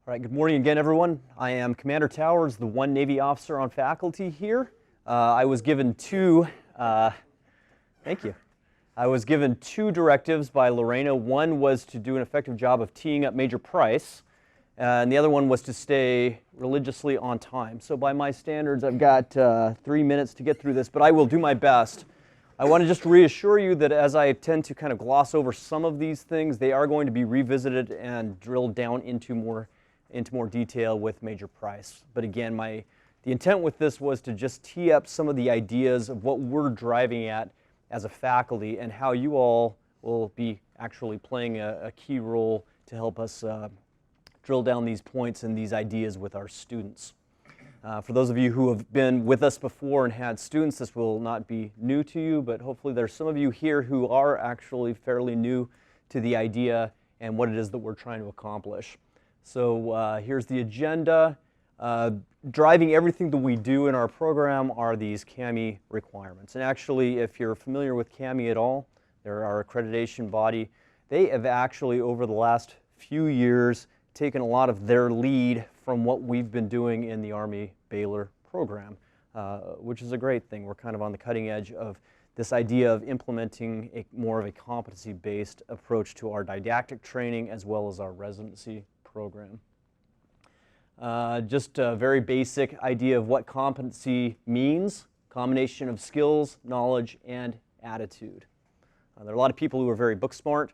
All right, good morning again, everyone. I am Commander Towers, the one Navy officer on faculty here. I was given two directives by Lorena. One was to do an effective job of teeing up Major Price, and the other one was to stay religiously on time. So by my standards, I've got 3 minutes to get through this, but I will do my best. I want to just reassure you that as I tend to kind of gloss over some of these things, they are going to be revisited and drilled down into more detail with Major Price. But again, the intent with this was to just tee up some of the ideas of what we're driving at as a faculty and how you all will be actually playing a key role to help us drill down these points and these ideas with our students. For those of you who have been with us before and had students, this will not be new to you, but hopefully there's some of you here who are actually fairly new to the idea and what it is that we're trying to accomplish. So here's the agenda. Driving everything that we do in our program are these CAMI requirements. And actually, if you're familiar with CAMI at all, they're our accreditation body. They have actually, over the last few years, taken a lot of their lead from what we've been doing in the Army-Baylor program, which is a great thing. We're kind of on the cutting edge of this idea of implementing more of a competency-based approach to our didactic training as well as our residency program. Just a very basic idea of what competency means: combination of skills, knowledge, and attitude. There are a lot of people who are very book smart,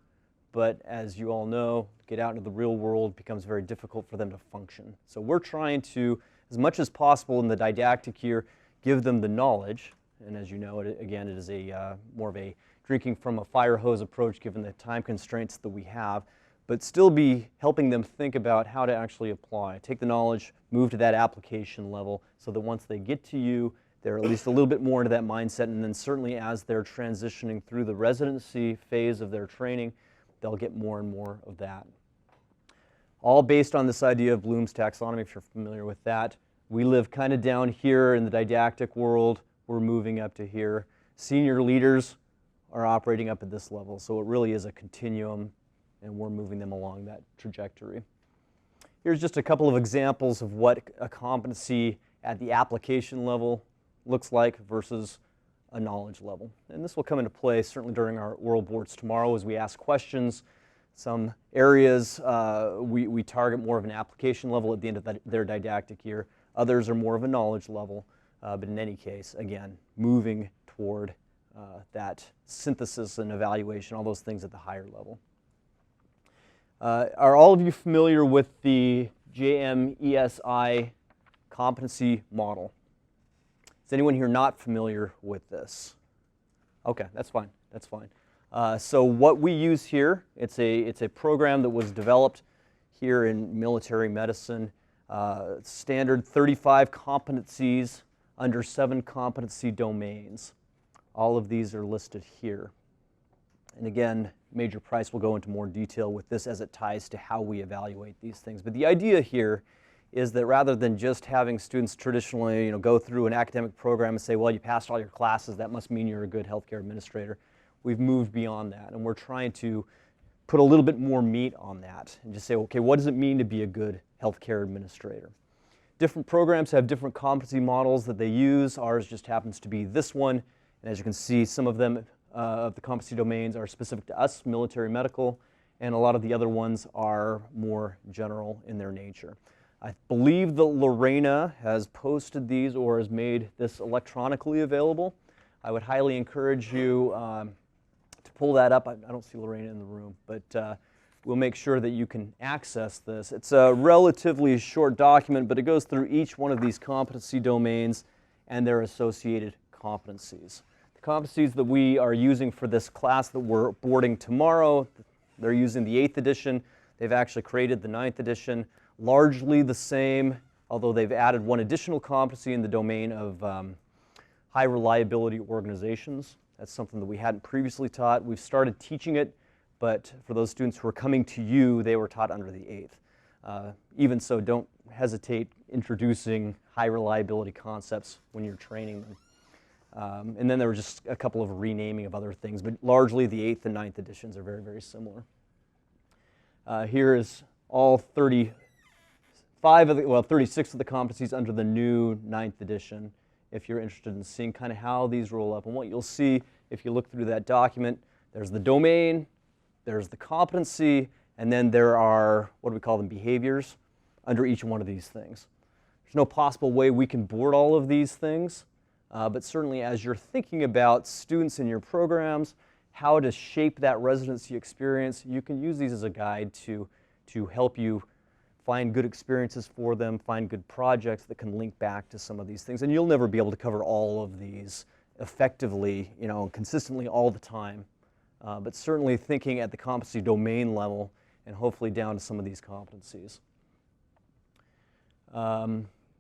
but as you all know, get out into the real world becomes very difficult for them to function. So we're trying to, as much as possible in the didactic year, give them the knowledge. And as you know, again, it is more of a drinking from a fire hose approach given the time constraints that we have, but still be helping them think about how to actually apply. Take the knowledge, move to that application level so that once they get to you, they're at least a little bit more into that mindset, and then certainly as they're transitioning through the residency phase of their training, they'll get more and more of that. All based on this idea of Bloom's taxonomy, if you're familiar with that. We live kind of down here in the didactic world. We're moving up to here. Senior leaders are operating up at this level, so it really is a continuum, and we're moving them along that trajectory. Here's just a couple of examples of what a competency at the application level looks like versus a knowledge level. And this will come into play certainly during our oral boards tomorrow as we ask questions. Some areas we target more of an application level at the end of their didactic year. Others are more of a knowledge level. But in any case, again, moving toward that synthesis and evaluation, all those things at the higher level. Are all of you familiar with the JMESI competency model? Is anyone here not familiar with this? Okay, that's fine. That's fine. So what we use here, it's a program that was developed here in military medicine. Standard 35 competencies under 7 competency domains. All of these are listed here. And again, Major Price will go into more detail with this as it ties to how we evaluate these things. But the idea here is that rather than just having students traditionally go through an academic program and say, well, you passed all your classes, that must mean you're a good healthcare administrator. We've moved beyond that, and we're trying to put a little bit more meat on that and just say, okay, what does it mean to be a good healthcare administrator? Different programs have different competency models that they use. Ours just happens to be this one, and as you can see, some of them of the competency domains are specific to us, military medical, and a lot of the other ones are more general in their nature. I believe that Lorena has posted these or has made this electronically available. I would highly encourage you to pull that up. I don't see Lorena in the room, but we'll make sure that you can access this. It's a relatively short document, but it goes through each one of these competency domains and their associated competencies. The competencies that we are using for this class that we're boarding tomorrow, they're using the 8th edition. They've actually created the 9th edition. Largely the same, although they've added one additional competency in the domain of high reliability organizations. That's something that we hadn't previously taught. We've started teaching it, but for those students who are coming to you, they were taught under the 8th. Even so, don't hesitate introducing high reliability concepts when you're training them. And then there were just a couple of renaming of other things, but largely the 8th and 9th editions are very, very similar. Here is all 30 36 of the competencies under the new 9th edition, if you're interested in seeing kind of how these roll up. And what you'll see if you look through that document, there's the domain, there's the competency, and then there are, what do we call them, behaviors under each one of these things. There's no possible way we can board all of these things, but certainly as you're thinking about students in your programs, how to shape that residency experience, you can use these as a guide to help you find good experiences for them, find good projects that can link back to some of these things. And you'll never be able to cover all of these effectively, consistently all the time. But certainly thinking at the competency domain level and hopefully down to some of these competencies.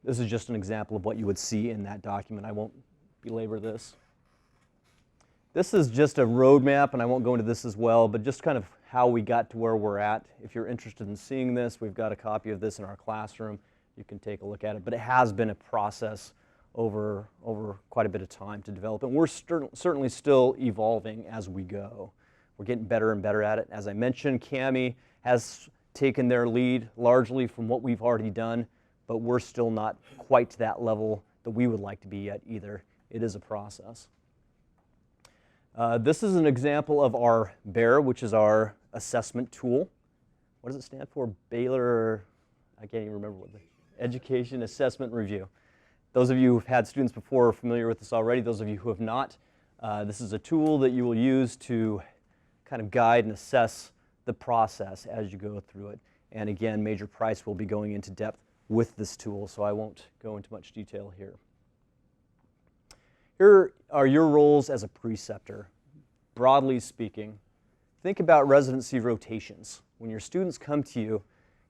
This is just an example of what you would see in that document. I won't belabor this. This is just a roadmap, and I won't go into this as well, but just kind of how we got to where we're at. If you're interested in seeing this, we've got a copy of this in our classroom. You can take a look at it, but it has been a process over quite a bit of time to develop, and we're certainly still evolving as we go. We're getting better and better at it. As I mentioned, CAMI has taken their lead largely from what we've already done, but we're still not quite to that level that we would like to be at either. It is a process. This is an example of our BEAR, which is our assessment tool. What does it stand for? Baylor, I can't even remember what the Education Assessment Review. Those of you who've had students before are familiar with this already. Those of you who have not, this is a tool that you will use to kind of guide and assess the process as you go through it. And again, Major Price will be going into depth with this tool, so I won't go into much detail here. Here are your roles as a preceptor. Broadly speaking, think about residency rotations. When your students come to you,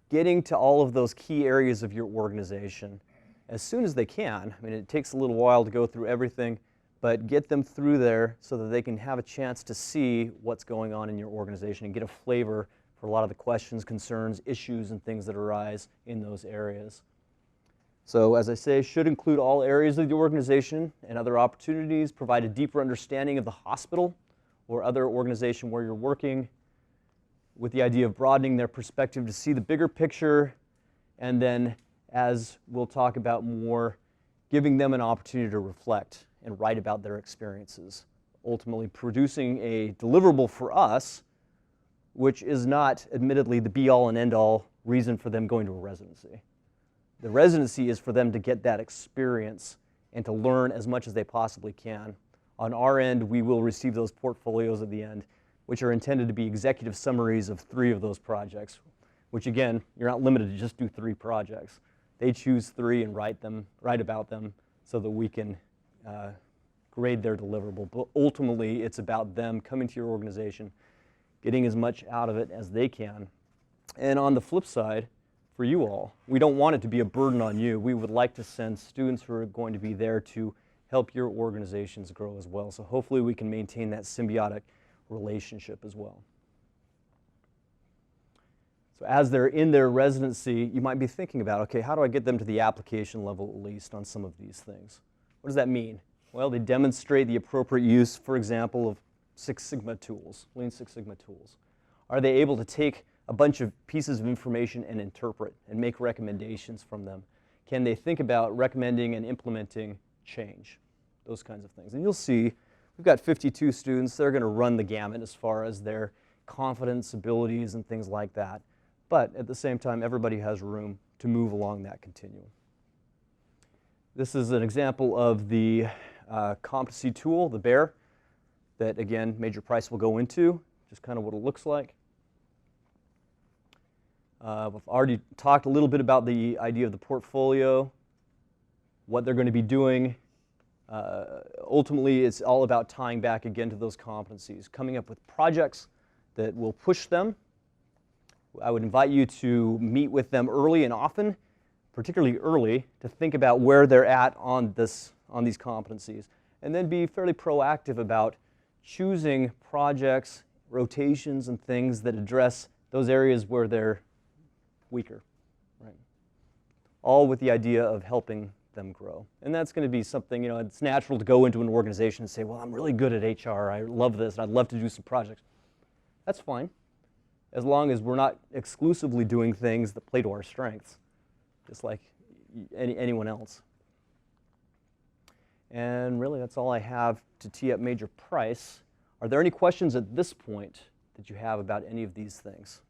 getting to all of those key areas of your organization as soon as they can. I mean, it takes a little while to go through everything, but get them through there so that they can have a chance to see what's going on in your organization and get a flavor for a lot of the questions, concerns, issues, and things that arise in those areas. So, as I say, should include all areas of the organization and other opportunities, provide a deeper understanding of the hospital or other organization where you're working, with the idea of broadening their perspective to see the bigger picture, and then, as we'll talk about more, giving them an opportunity to reflect and write about their experiences, ultimately producing a deliverable for us, which is not, admittedly, the be-all and end-all reason for them going to a residency. The residency is for them to get that experience and to learn as much as they possibly can. On our end, we will receive those portfolios at the end, which are intended to be executive summaries of 3 of those projects, which again, you're not limited to just do 3 projects. They choose 3 and write about them so that we can grade their deliverable. But ultimately, it's about them coming to your organization, getting as much out of it as they can. And on the flip side, for you all, we don't want it to be a burden on you. We would like to send students who are going to be there to help your organizations grow as well. So hopefully we can maintain that symbiotic relationship as well. So as they're in their residency, you might be thinking about, okay, how do I get them to the application level at least on some of these things? What does that mean? Well, they demonstrate the appropriate use, for example, of Six Sigma tools, Lean Six Sigma tools. Are they able to take a bunch of pieces of information and interpret and make recommendations from them? Can they think about recommending and implementing change? Those kinds of things. And you'll see, we've got 52 students. They're going to run the gamut as far as their confidence, abilities, and things like that. But at the same time, everybody has room to move along that continuum. This is an example of the competency tool, the BEAR, that again, Major Price will go into, just kind of what it looks like. We've already talked a little bit about the idea of the portfolio, what they're going to be doing. Ultimately, it's all about tying back again to those competencies, coming up with projects that will push them. I would invite you to meet with them early and often, particularly early, to think about where they're at on these competencies, and then be fairly proactive about choosing projects, rotations, and things that address those areas where they're weaker, right? All with the idea of helping them grow. And that's going to be something, it's natural to go into an organization and say, well, I'm really good at HR, I love this, and I'd love to do some projects. That's fine, as long as we're not exclusively doing things that play to our strengths. just like anyone else. And really, that's all I have to tee up major price. Are there any questions at this point that you have about any of these things?